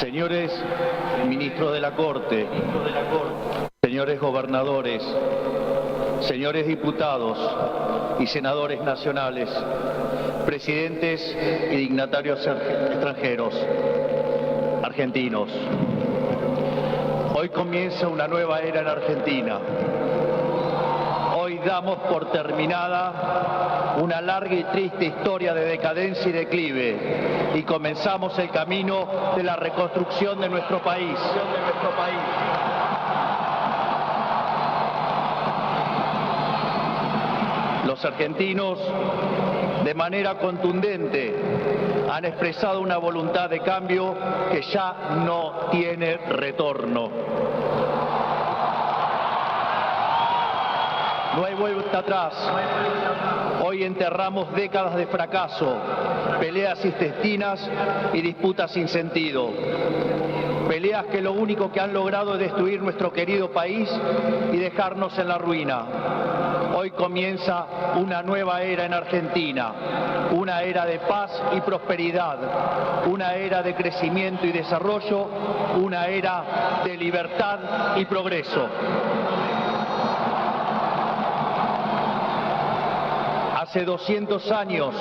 Señores ministros de la Corte, señores gobernadores, señores diputados y senadores nacionales, presidentes y dignatarios extranjeros, argentinos. Hoy comienza una nueva era en Argentina. Hoy damos por terminada una larga y triste historia de decadencia y declive y comenzamos el camino de la reconstrucción de nuestro país. Los argentinos, de manera contundente, han expresado una voluntad de cambio que ya no tiene retorno. No hay vuelta atrás. Hoy enterramos décadas de fracaso, peleas intestinas y disputas sin sentido. Peleas que lo único que han logrado es destruir nuestro querido país y dejarnos en la ruina. Hoy comienza una nueva era en Argentina, una era de paz y prosperidad, una era de crecimiento y desarrollo, una era de libertad y progreso. Hace 200 años,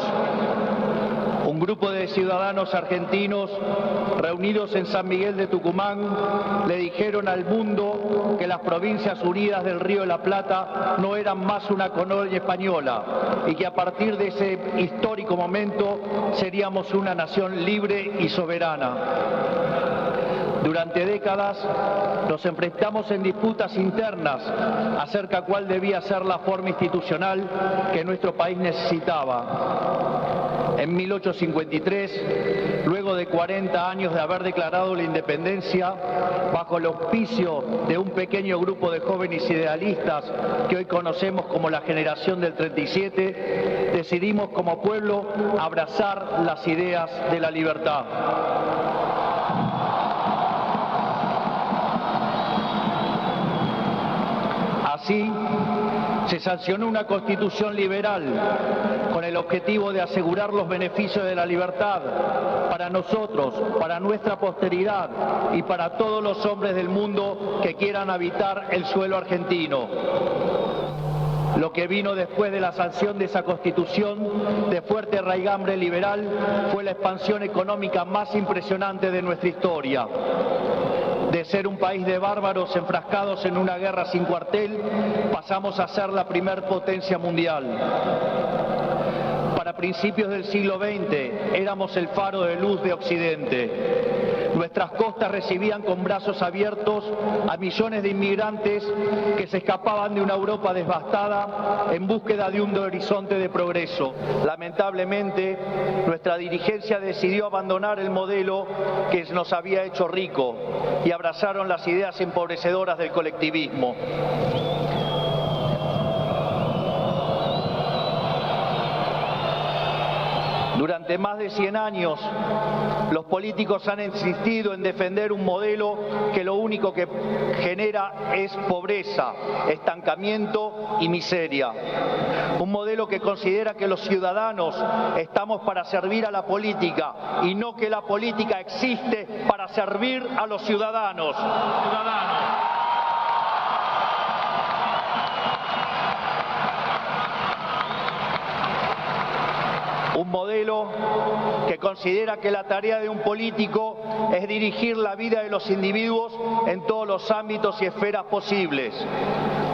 un grupo de ciudadanos argentinos reunidos en San Miguel de Tucumán le dijeron al mundo que las Provincias Unidas del Río de la Plata no eran más una colonia española y que a partir de ese histórico momento seríamos una nación libre y soberana. Durante décadas nos enfrentamos en disputas internas acerca de cuál debía ser la forma institucional que nuestro país necesitaba. En 1853, luego de 40 años de haber declarado la independencia, bajo el auspicio de un pequeño grupo de jóvenes idealistas que hoy conocemos como la generación del 37, decidimos como pueblo abrazar las ideas de la libertad. Así, se sancionó una constitución liberal con el objetivo de asegurar los beneficios de la libertad para nosotros, para nuestra posteridad y para todos los hombres del mundo que quieran habitar el suelo argentino. Lo que vino después de la sanción de esa constitución de fuerte raigambre liberal fue la expansión económica más impresionante de nuestra historia. De ser un país de bárbaros enfrascados en una guerra sin cuartel, pasamos a ser la primer potencia mundial. Para principios del siglo XX éramos el faro de luz de Occidente. Nuestras costas recibían con brazos abiertos a millones de inmigrantes que se escapaban de una Europa devastada en búsqueda de un horizonte de progreso. Lamentablemente, nuestra dirigencia decidió abandonar el modelo que nos había hecho rico y abrazaron las ideas empobrecedoras del colectivismo. Durante más de 100 años, los políticos han insistido en defender un modelo que lo único que genera es pobreza, estancamiento y miseria. Un modelo que considera que los ciudadanos estamos para servir a la política y no que la política existe para servir a los ciudadanos. Un modelo que considera que la tarea de un político es dirigir la vida de los individuos en todos los ámbitos y esferas posibles.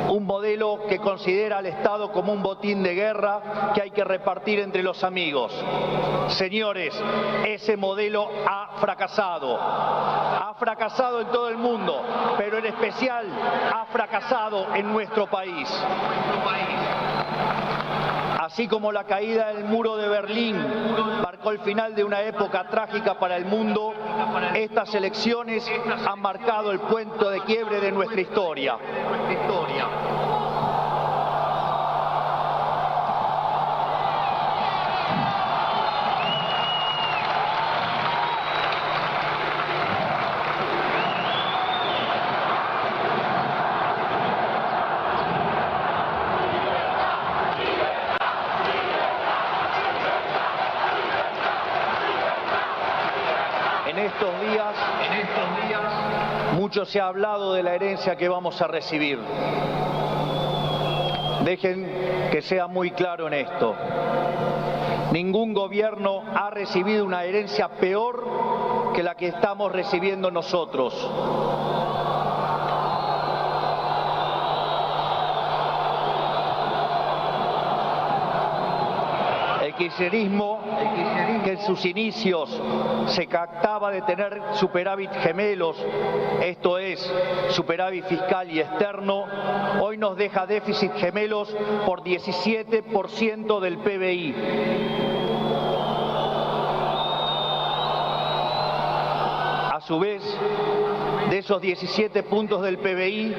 Un modelo que considera al Estado como un botín de guerra que hay que repartir entre los amigos. Señores, ese modelo ha fracasado. Ha fracasado en todo el mundo, pero en especial ha fracasado en nuestro país. Así como la caída del muro de Berlín marcó el final de una época trágica para el mundo, estas elecciones han marcado el punto de quiebre de nuestra historia. En estos días, mucho se ha hablado de la herencia que vamos a recibir. Dejen que sea muy claro en esto. Ningún gobierno ha recibido una herencia peor que la que estamos recibiendo nosotros. El kirchnerismo, que en sus inicios se jactaba de tener superávit gemelos, esto es, superávit fiscal y externo, hoy nos deja déficit gemelos por 17% del PBI. A su vez, de esos 17 puntos del PBI,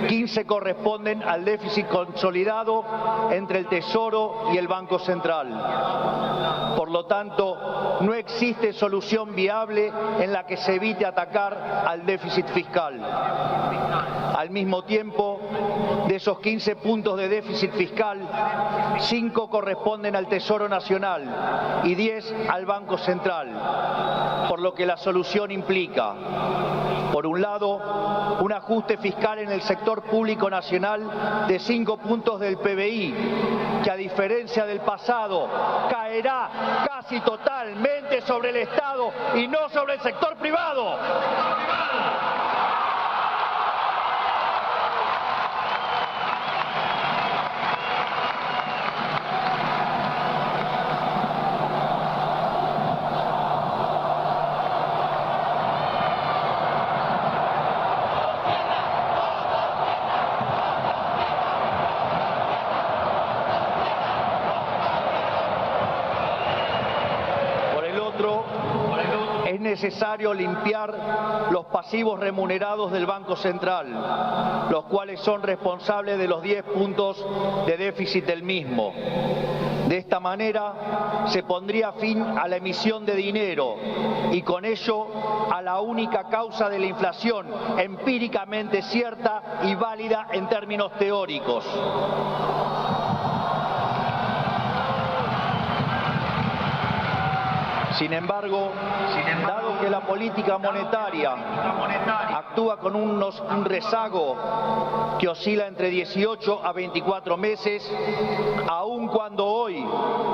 15 corresponden al déficit consolidado entre el Tesoro y el Banco Central. Por lo tanto, no existe solución viable en la que se evite atacar al déficit fiscal. Al mismo tiempo, de esos 15 puntos de déficit fiscal, 5 corresponden al Tesoro Nacional y 10 al Banco Central, por lo que la solución implica, por un lado, un ajuste fiscal en el sector público nacional de 5 puntos del PBI, que a diferencia del pasado, caerá casi totalmente sobre el Estado y no sobre el sector privado. Es necesario limpiar los pasivos remunerados del Banco Central, los cuales son responsables de los 10 puntos de déficit del mismo. De esta manera se pondría fin a la emisión de dinero y con ello a la única causa de la inflación empíricamente cierta y válida en términos teóricos. Sin embargo, dado que la política monetaria actúa con un rezago que oscila entre 18 a 24 meses, aun cuando hoy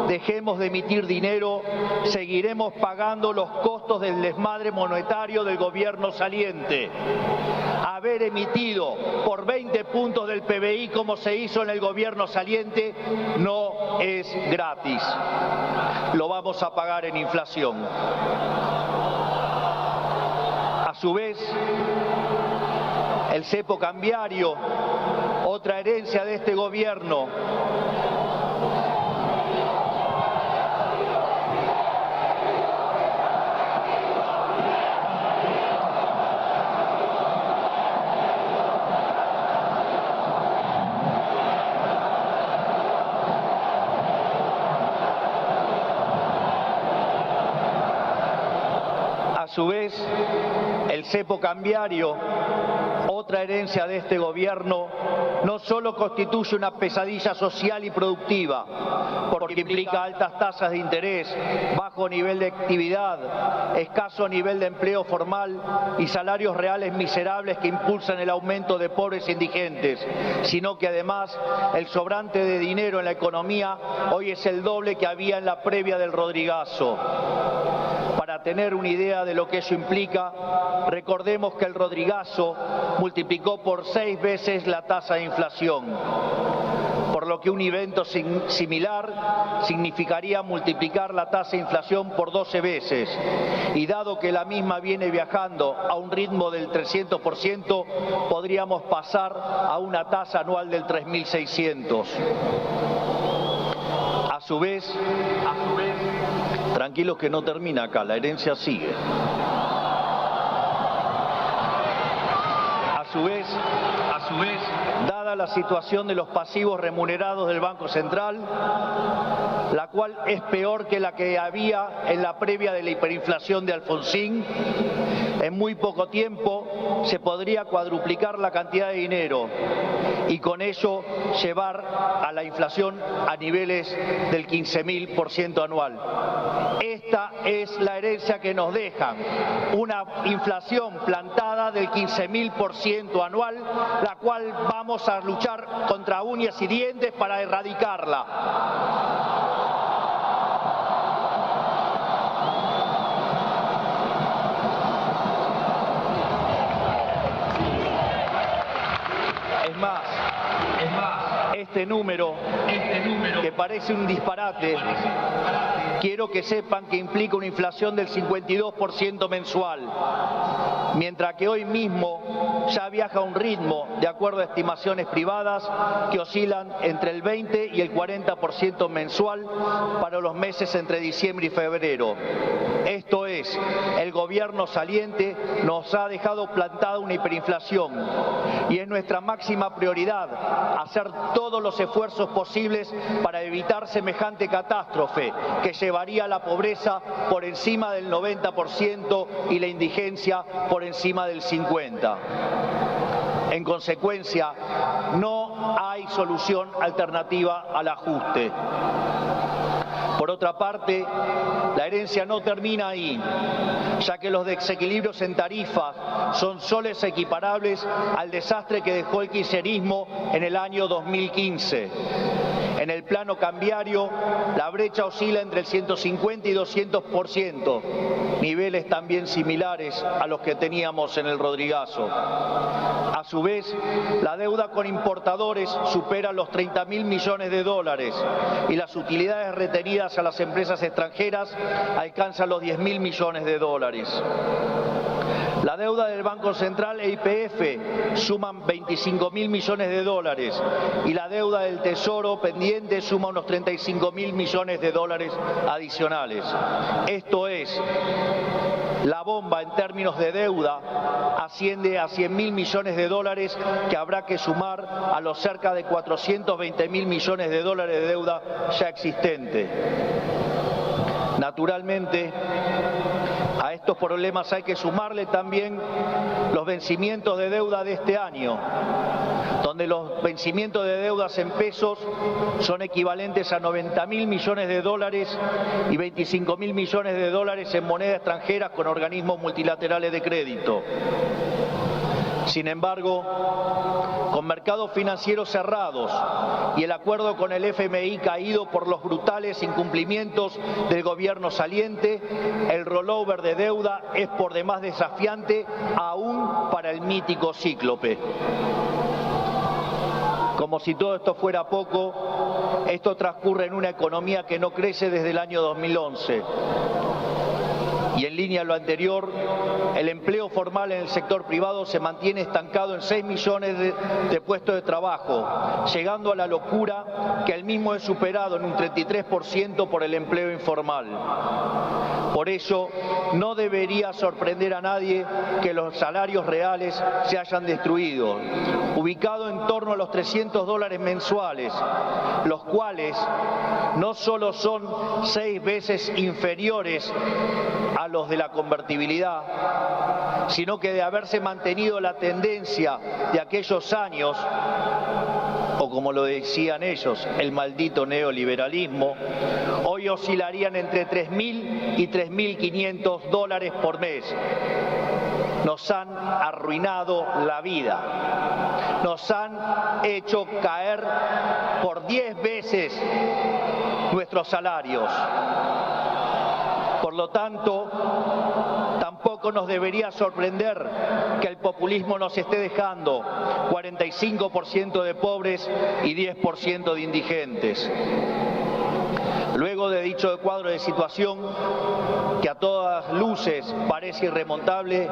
dejemos de emitir dinero, seguiremos pagando los costos del desmadre monetario del gobierno saliente. Haber emitido por 20 puntos del PBI como se hizo en el gobierno saliente no es gratis. Lo vamos a pagar en inflación. A su vez, el cepo cambiario, otra herencia de este gobierno, a su vez, el cepo cambiario, otra herencia de este gobierno, no solo constituye una pesadilla social y productiva, porque implica altas tasas de interés, bajo nivel de actividad, escaso nivel de empleo formal y salarios reales miserables que impulsan el aumento de pobres e indigentes, sino que además el sobrante de dinero en la economía hoy es el doble que había en la previa del Rodrigazo. Para tener una idea de lo que eso implica, recordemos que el Rodrigazo multiplicó por 6 veces la tasa de inflación, por lo que un evento similar significaría multiplicar la tasa de inflación por 12 veces, y dado que la misma viene viajando a un ritmo del 300%, podríamos pasar a una tasa anual del 3.600. A su vez, tranquilos que no termina acá, la herencia sigue. A su vez, dada la situación de los pasivos remunerados del Banco Central, la cual es peor que la que había en la previa de la hiperinflación de Alfonsín, en muy poco tiempo se podría cuadruplicar la cantidad de dinero y con ello llevar a la inflación a niveles del 15.000% anual. Esta Esta es la herencia que nos dejan, una inflación plantada del 15.000% anual, la cual vamos a luchar contra uñas y dientes para erradicarla. Es más, este número que parece un disparate, quiero que sepan que implica una inflación del 52% mensual, mientras que hoy mismo ya viaja a un ritmo, de acuerdo a estimaciones privadas, que oscilan entre el 20 y el 40% mensual para los meses entre diciembre y febrero. Esto es, el gobierno saliente nos ha dejado plantada una hiperinflación y es nuestra máxima prioridad hacer todos los esfuerzos posibles para evitar semejante catástrofe que llevaría a la pobreza por encima del 90% y la indigencia por encima del 50%. En consecuencia, no hay solución alternativa al ajuste. Por otra parte, la herencia no termina ahí, ya que los desequilibrios en tarifas son soles equiparables al desastre que dejó el kirchnerismo en el año 2015. En el plano cambiario, la brecha oscila entre el 150 y 200%, niveles también similares a los que teníamos en el Rodrigazo. A su vez, la deuda con importadores supera los 30.000 millones de dólares y las utilidades retenidas a las empresas extranjeras alcanzan los 10.000 millones de dólares. La deuda del Banco Central e YPF suman 25.000 millones de dólares y la deuda del Tesoro pendiente suma unos 35.000 millones de dólares adicionales. Esto es, la bomba en términos de deuda asciende a 100.000 millones de dólares que habrá que sumar a los cerca de 420.000 millones de dólares de deuda ya existente. Naturalmente, a estos problemas hay que sumarle también los vencimientos de deuda de este año, donde los vencimientos de deudas en pesos son equivalentes a 90.000 millones de dólares y 25.000 millones de dólares en moneda extranjera con organismos multilaterales de crédito. Sin embargo, con mercados financieros cerrados y el acuerdo con el FMI caído por los brutales incumplimientos del gobierno saliente, el rollover de deuda es por demás desafiante aún para el mítico cíclope. Como si todo esto fuera poco, esto transcurre en una economía que no crece desde el año 2011. Y en línea a lo anterior, el empleo formal en el sector privado se mantiene estancado en 6 millones de puestos de trabajo, llegando a la locura que el mismo es superado en un 33% por el empleo informal. Por ello, no debería sorprender a nadie que los salarios reales se hayan destruido, ubicado en torno a los $300 mensuales, los cuales no solo son 6 veces inferiores a los de la convertibilidad, sino que de haberse mantenido la tendencia de aquellos años, o como lo decían ellos, el maldito neoliberalismo, hoy oscilarían entre 3.000 y 3.500 dólares por mes. Nos han arruinado la vida, nos han hecho caer por 10 veces nuestros salarios. Por lo tanto, tampoco nos debería sorprender que el populismo nos esté dejando 45% de pobres y 10% de indigentes. Luego de dicho cuadro de situación, que a todas luces parece irremontable,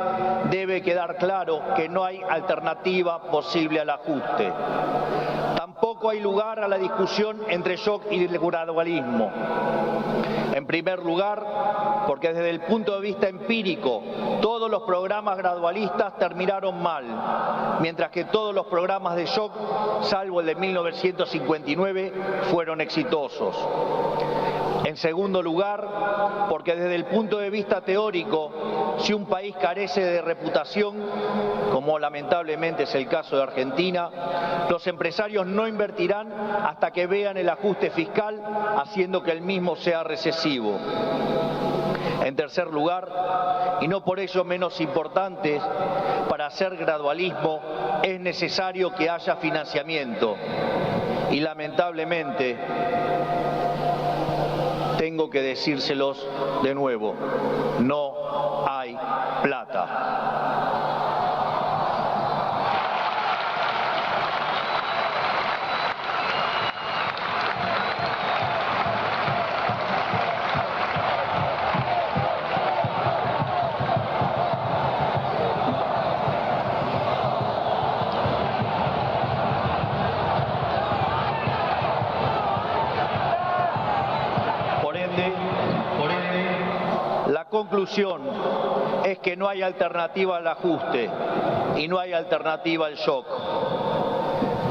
debe quedar claro que no hay alternativa posible al ajuste. Tampoco hay lugar a la discusión entre shock y el gradualismo. En primer lugar, porque desde el punto de vista empírico, todos los programas gradualistas terminaron mal, mientras que todos los programas de shock, salvo el de 1959, fueron exitosos. En segundo lugar, porque desde el punto de vista teórico, si un país carece de reputación, como lamentablemente es el caso de Argentina, los empresarios no invertirán hasta que vean el ajuste fiscal, haciendo que el mismo sea recesivo. En tercer lugar, y no por ello menos importante, para hacer gradualismo es necesario que haya financiamiento. Y lamentablemente, tengo que decírselos de nuevo, no hay plata. La conclusión es que no hay alternativa al ajuste y no hay alternativa al shock.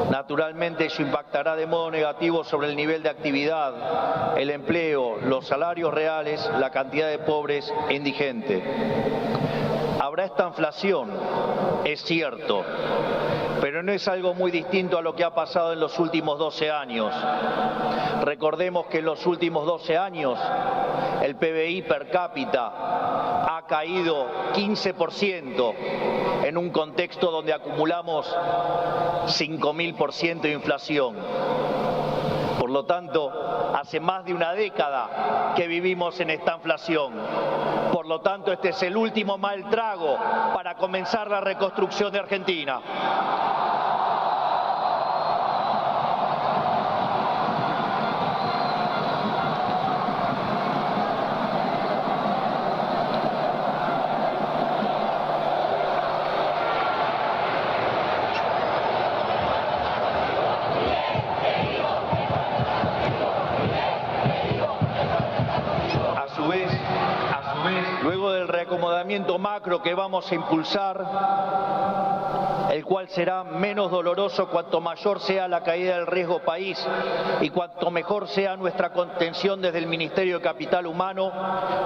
Naturalmente eso impactará de modo negativo sobre el nivel de actividad, el empleo, los salarios reales, la cantidad de pobres e indigentes. Habrá esta inflación, es cierto, pero no es algo muy distinto a lo que ha pasado en los últimos 12 años. Recordemos que en los últimos 12 años el PBI per cápita ha caído 15% en un contexto donde acumulamos 5.000% de inflación. Por lo tanto, hace más de una década que vivimos en esta inflación. Por lo tanto, este es el último mal trago para comenzar la reconstrucción de Argentina. Luego del reacomodamiento macro que vamos a impulsar, el cual será menos doloroso cuanto mayor sea la caída del riesgo país y cuanto mejor sea nuestra contención desde el Ministerio de Capital Humano,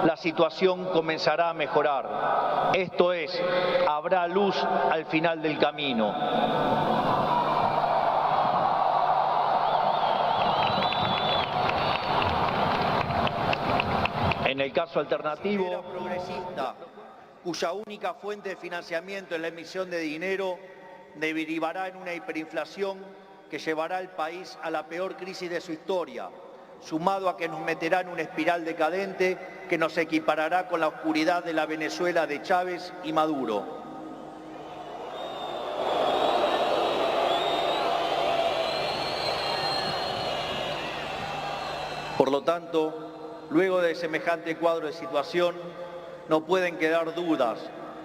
la situación comenzará a mejorar. Esto es, habrá luz al final del camino. En el caso alternativo, progresista, cuya única fuente de financiamiento es la emisión de dinero, derivará en una hiperinflación que llevará al país a la peor crisis de su historia, sumado a que nos meterá en una espiral decadente que nos equiparará con la oscuridad de la Venezuela de Chávez y Maduro. Por lo tanto, luego de semejante cuadro de situación, no pueden quedar dudas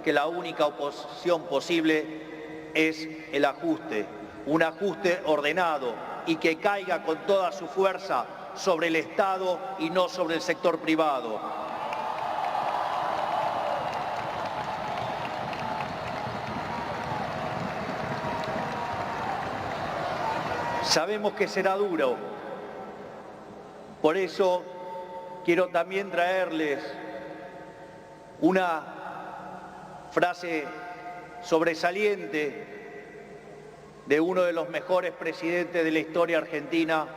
que la única oposición posible es el ajuste, un ajuste ordenado y que caiga con toda su fuerza sobre el Estado y no sobre el sector privado. Sabemos que será duro, por eso quiero también traerles una frase sobresaliente de uno de los mejores presidentes de la historia argentina,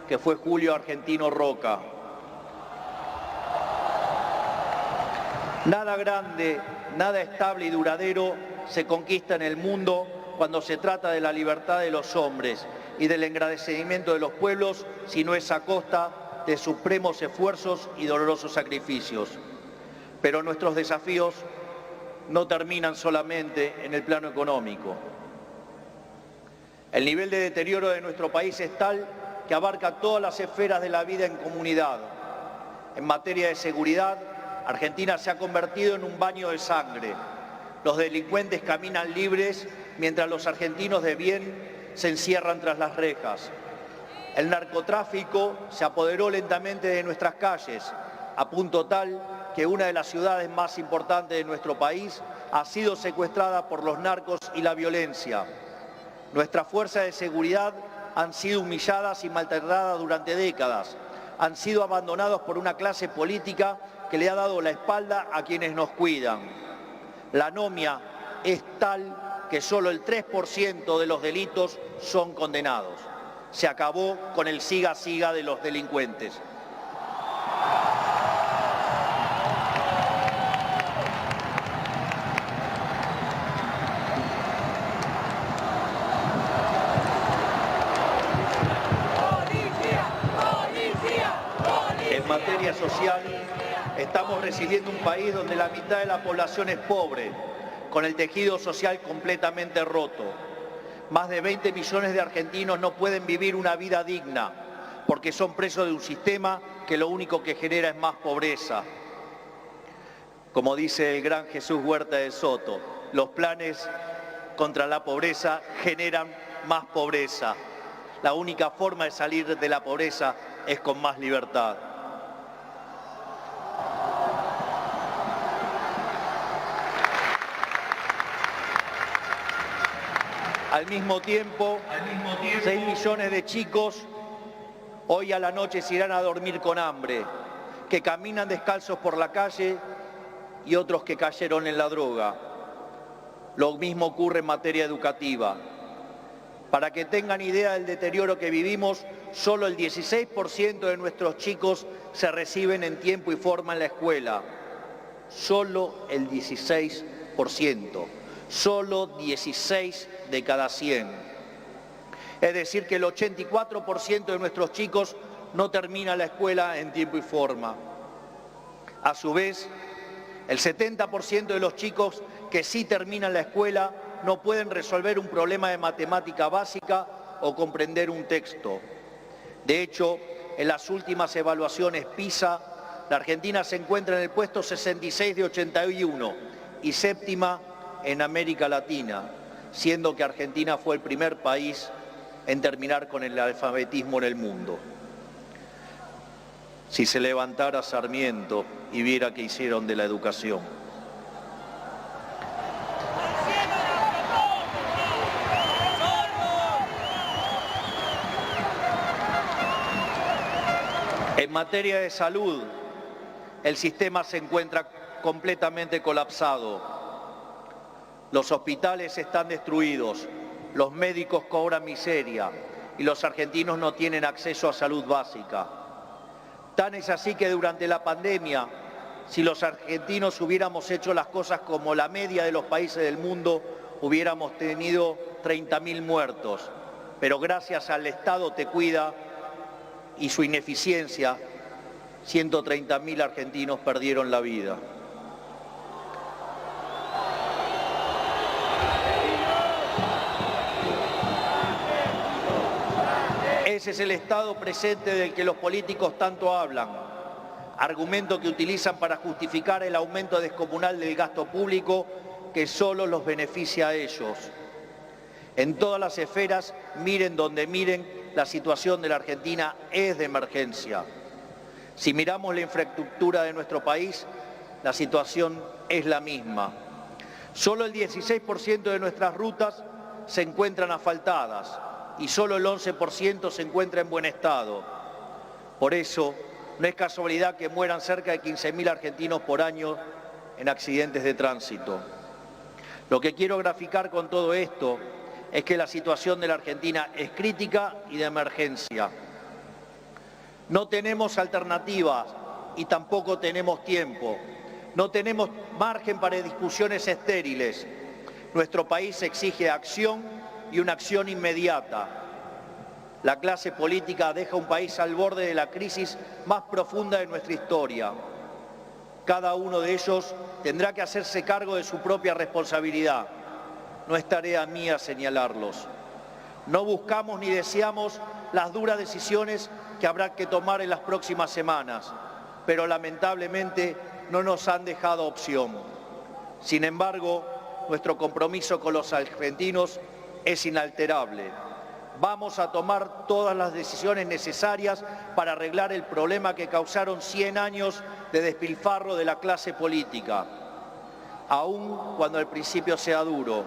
que fue Julio Argentino Roca. Nada grande, nada estable y duradero se conquista en el mundo cuando se trata de la libertad de los hombres y del engrandecimiento de los pueblos, si no es a costa de supremos esfuerzos y dolorosos sacrificios. Pero nuestros desafíos no terminan solamente en el plano económico. El nivel de deterioro de nuestro país es tal que abarca todas las esferas de la vida en comunidad. En materia de seguridad, Argentina se ha convertido en un baño de sangre. Los delincuentes caminan libres mientras los argentinos de bien se encierran tras las rejas. El narcotráfico se apoderó lentamente de nuestras calles, a punto tal que una de las ciudades más importantes de nuestro país ha sido secuestrada por los narcos y la violencia. Nuestras fuerzas de seguridad han sido humilladas y maltratadas durante décadas. Han sido abandonados por una clase política que le ha dado la espalda a quienes nos cuidan. La anomia es tal que solo el 3% de los delitos son condenados. Se acabó con el siga-siga de los delincuentes. materia social, estamos recibiendo un país donde la mitad de la población es pobre, con el tejido social completamente roto. Más de 20 millones de argentinos no pueden vivir una vida digna porque son presos de un sistema que lo único que genera es más pobreza. Como dice el gran Jesús Huerta de Soto, los planes contra la pobreza generan más pobreza. La única forma de salir de la pobreza es con más libertad. Al mismo tiempo, 6 millones de chicos hoy a la noche se irán a dormir con hambre, que caminan descalzos por la calle y otros que cayeron en la droga. Lo mismo ocurre en materia educativa. Para que tengan idea del deterioro que vivimos, solo el 16% de nuestros chicos se reciben en tiempo y forma en la escuela. Solo el 16%. Solo 16 de cada 100. Es decir, que el 84% de nuestros chicos no termina la escuela en tiempo y forma. A su vez, el 70% de los chicos que sí terminan la escuela no pueden resolver un problema de matemática básica o comprender un texto. De hecho, en las últimas evaluaciones PISA, la Argentina se encuentra en el puesto 66 de 81 y séptima en América Latina, siendo que Argentina fue el primer país en terminar con el alfabetismo en el mundo. Si se levantara Sarmiento y viera qué hicieron de la educación. En materia de salud, el sistema se encuentra completamente colapsado. Los hospitales están destruidos, los médicos cobran miseria y los argentinos no tienen acceso a salud básica. Tan es así que durante la pandemia, si los argentinos hubiéramos hecho las cosas como la media de los países del mundo, hubiéramos tenido 30.000 muertos. Pero gracias al Estado Te Cuida y su ineficiencia, 130.000 argentinos perdieron la vida. Ese es el estado presente del que los políticos tanto hablan, argumento que utilizan para justificar el aumento descomunal del gasto público que solo los beneficia a ellos. En todas las esferas, miren donde miren, la situación de la Argentina es de emergencia. Si miramos la infraestructura de nuestro país, la situación es la misma. Solo el 16% de nuestras rutas se encuentran asfaltadas y solo el 11% se encuentra en buen estado. Por eso, no es casualidad que mueran cerca de 15.000 argentinos por año en accidentes de tránsito. Lo que quiero graficar con todo esto es que la situación de la Argentina es crítica y de emergencia. No tenemos alternativas y tampoco tenemos tiempo. No tenemos margen para discusiones estériles. Nuestro país exige acción y una acción inmediata. La clase política deja un país al borde de la crisis más profunda de nuestra historia. Cada uno de ellos tendrá que hacerse cargo de su propia responsabilidad. No es tarea mía señalarlos. No buscamos ni deseamos las duras decisiones que habrá que tomar en las próximas semanas, pero lamentablemente no nos han dejado opción. Sin embargo, nuestro compromiso con los argentinos es inalterable. Vamos a tomar todas las decisiones necesarias para arreglar el problema que causaron 100 años de despilfarro de la clase política, aun cuando al principio sea duro.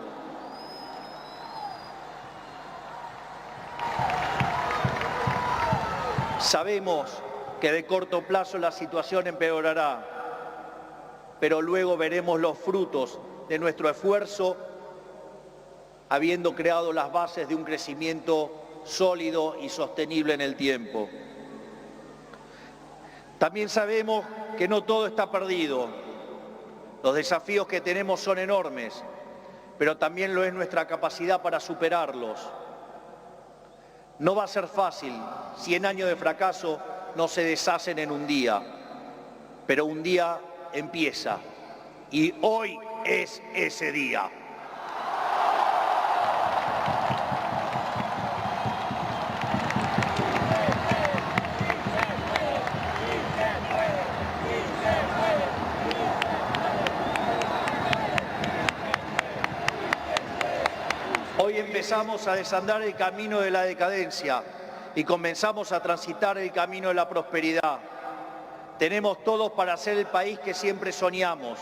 Sabemos que de corto plazo la situación empeorará, pero luego veremos los frutos de nuestro esfuerzo habiendo creado las bases de un crecimiento sólido y sostenible en el tiempo. También sabemos que no todo está perdido. Los desafíos que tenemos son enormes, pero también lo es nuestra capacidad para superarlos. No va a ser fácil, 100 años de fracaso no se deshacen en un día. pero un día empieza y hoy es ese día. Hoy empezamos a desandar el camino de la decadencia y comenzamos a transitar el camino de la prosperidad. Tenemos todos para ser el país que siempre soñamos.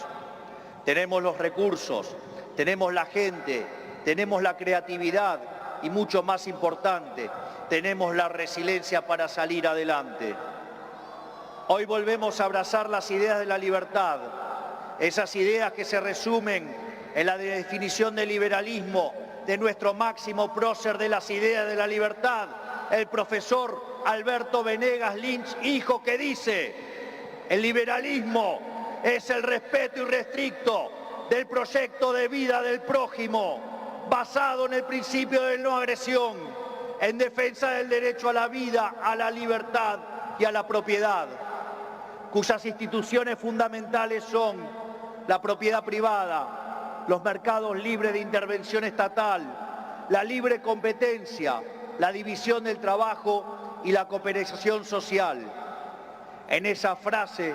Tenemos los recursos, tenemos la gente, tenemos la creatividad y, mucho más importante, tenemos la resiliencia para salir adelante. Hoy volvemos a abrazar las ideas de la libertad, esas ideas que se resumen en la definición del liberalismo de nuestro máximo prócer de las ideas de la libertad, el profesor Alberto Venegas Lynch, hijo, que dice: el liberalismo es el respeto irrestricto del proyecto de vida del prójimo, basado en el principio de no agresión, en defensa del derecho a la vida, a la libertad y a la propiedad, cuyas instituciones fundamentales son la propiedad privada, los mercados libres de intervención estatal, la libre competencia, la división del trabajo y la cooperación social. En esa frase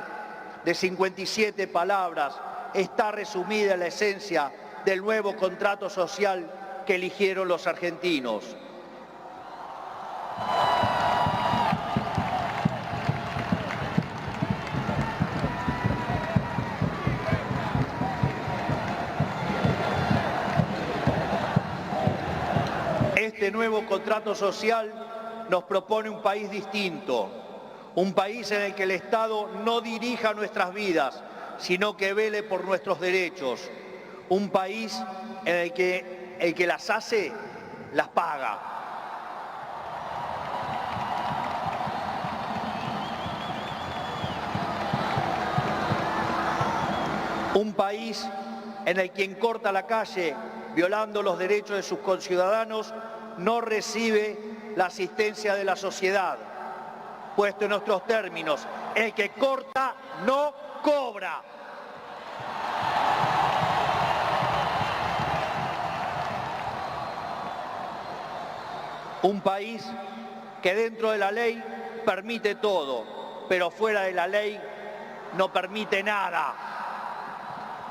de 57 palabras está resumida la esencia del nuevo contrato social que eligieron los argentinos. Este nuevo contrato social nos propone un país distinto, un país en el que el Estado no dirija nuestras vidas, sino que vele por nuestros derechos, un país en el que las hace, las paga. Un país en el que quien corta la calle violando los derechos de sus conciudadanos no recibe la asistencia de la sociedad. Puesto en nuestros términos, el que corta no cobra. Un país que dentro de la ley permite todo, pero fuera de la ley no permite nada.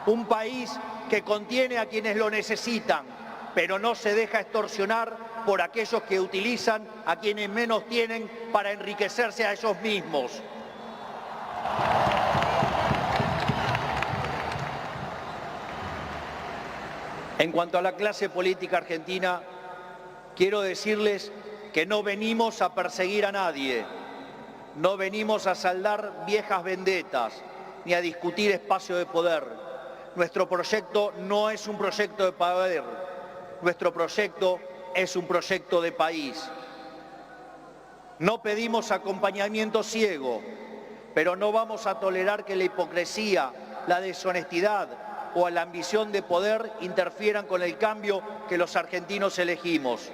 Un país que contiene a quienes lo necesitan, pero no se deja extorsionar por aquellos que utilizan a quienes menos tienen para enriquecerse a ellos mismos. En cuanto a la clase política argentina, quiero decirles que no venimos a perseguir a nadie, no venimos a saldar viejas vendetas, ni a discutir espacio de poder. Nuestro proyecto no es un proyecto de poder, nuestro proyecto es un proyecto de país. No pedimos acompañamiento ciego, pero no vamos a tolerar que la hipocresía, la deshonestidad o la ambición de poder interfieran con el cambio que los argentinos elegimos.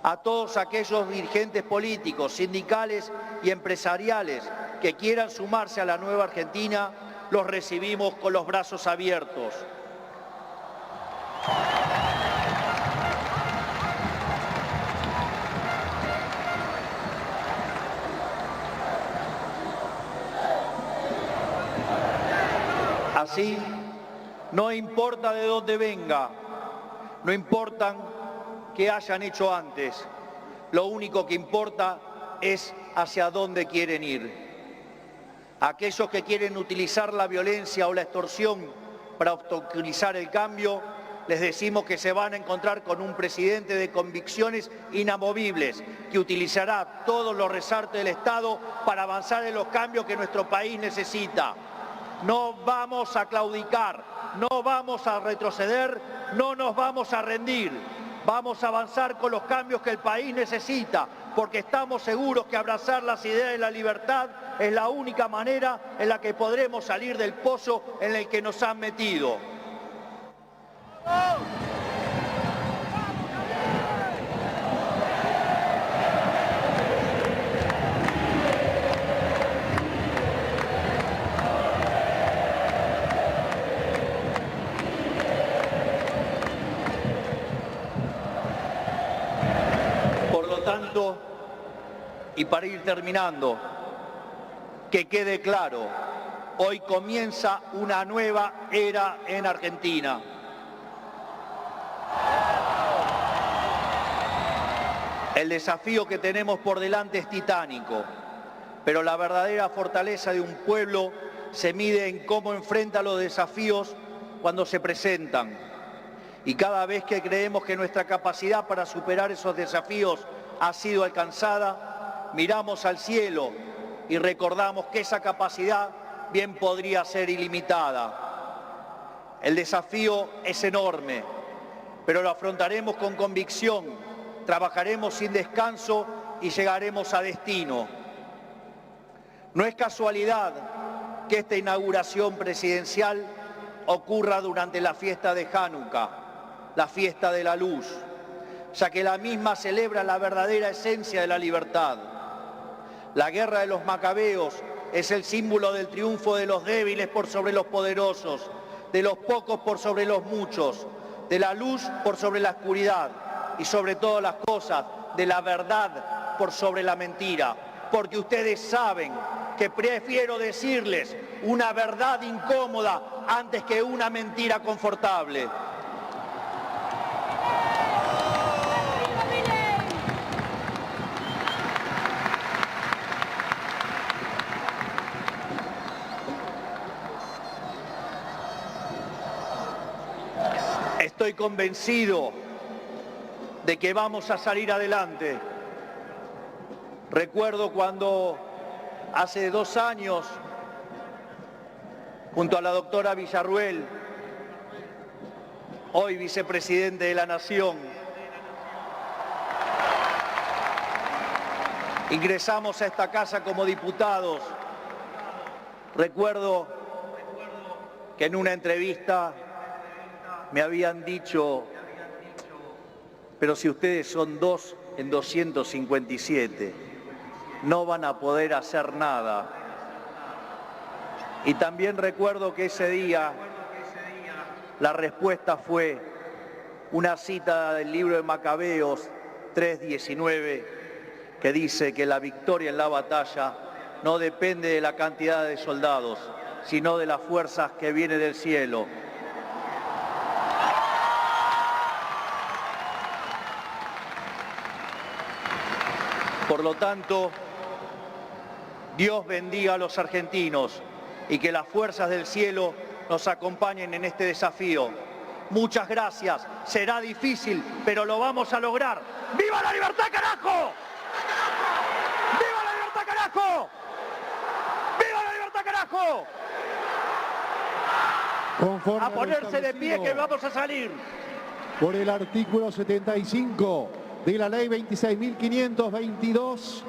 A todos aquellos dirigentes políticos, sindicales y empresariales que quieran sumarse a la nueva Argentina, los recibimos con los brazos abiertos. Así, no importa de dónde venga, no importa qué hayan hecho antes, lo único que importa es hacia dónde quieren ir. Aquellos que quieren utilizar la violencia o la extorsión para obstaculizar el cambio, les decimos que se van a encontrar con un presidente de convicciones inamovibles, que utilizará todos los resortes del Estado para avanzar en los cambios que nuestro país necesita. No vamos a claudicar, no vamos a retroceder, no nos vamos a rendir. Vamos a avanzar con los cambios que el país necesita, porque estamos seguros que abrazar las ideas de la libertad es la única manera en la que podremos salir del pozo en el que nos han metido. tanto, y para ir terminando, que quede claro, hoy comienza una nueva era en Argentina. El desafío que tenemos por delante es titánico, pero la verdadera fortaleza de un pueblo se mide en cómo enfrenta los desafíos cuando se presentan. Y cada vez que creemos que nuestra capacidad para superar esos desafíos ha sido alcanzada, miramos al cielo y recordamos que esa capacidad bien podría ser ilimitada. El desafío es enorme, pero lo afrontaremos con convicción. Trabajaremos sin descanso y llegaremos a destino. No es casualidad que esta inauguración presidencial ocurra durante la fiesta de Hanukkah, la fiesta de la luz, ya que la misma celebra la verdadera esencia de la libertad. La guerra de los macabeos es el símbolo del triunfo de los débiles por sobre los poderosos, de los pocos por sobre los muchos, de la luz por sobre la oscuridad, y sobre todas las cosas, de la verdad por sobre la mentira. Porque ustedes saben que prefiero decirles una verdad incómoda antes que una mentira confortable. Estoy convencido de que vamos a salir adelante. Recuerdo cuando hace 2 años, junto a la doctora Villarruel, hoy vicepresidente de la Nación, ingresamos a esta casa como diputados. Recuerdo que en una entrevista me habían dicho: pero si ustedes son 2 en 257, no van a poder hacer nada. Y también recuerdo que ese día la respuesta fue una cita del libro de Macabeos 3:19, que dice que la victoria en la batalla no depende de la cantidad de soldados, sino de las fuerzas que vienen del cielo. Por lo tanto, Dios bendiga a los argentinos y que las fuerzas del cielo nos acompañen en este desafío. Muchas gracias. Será difícil, pero lo vamos a lograr. ¡Viva la libertad, carajo! ¡Viva la libertad, carajo! ¡Viva la libertad, carajo! Conforme a ponerse de pie que vamos a salir. Por el artículo 75 de la ley 26.522,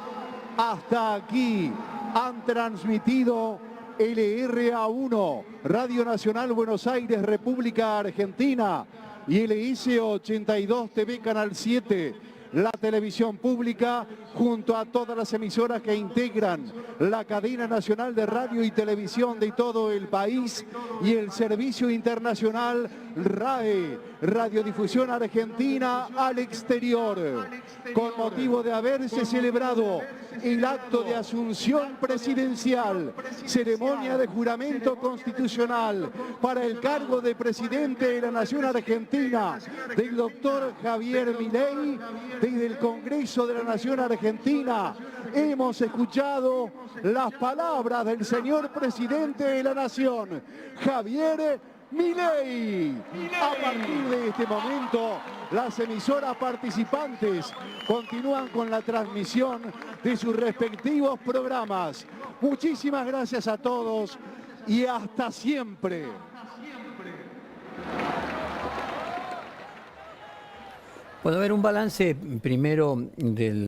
hasta aquí han transmitido LRA1, Radio Nacional Buenos Aires, República Argentina, y LIC82 TV Canal 7, la televisión pública, junto a todas las emisoras que integran la cadena nacional de radio y televisión de todo el país, y el servicio internacional RAE, Radiodifusión Argentina al exterior, con motivo de haberse celebrado el acto de asunción presidencial, ceremonia de juramento constitucional para el cargo de presidente de la Nación Argentina del doctor Javier Milei, desde el Congreso de la Nación Argentina. Hemos escuchado las palabras del señor presidente de la Nación, Javier Milei. A partir de este momento, las emisoras participantes continúan con la transmisión de sus respectivos programas. Muchísimas gracias a todos y hasta siempre. Puede haber un balance primero del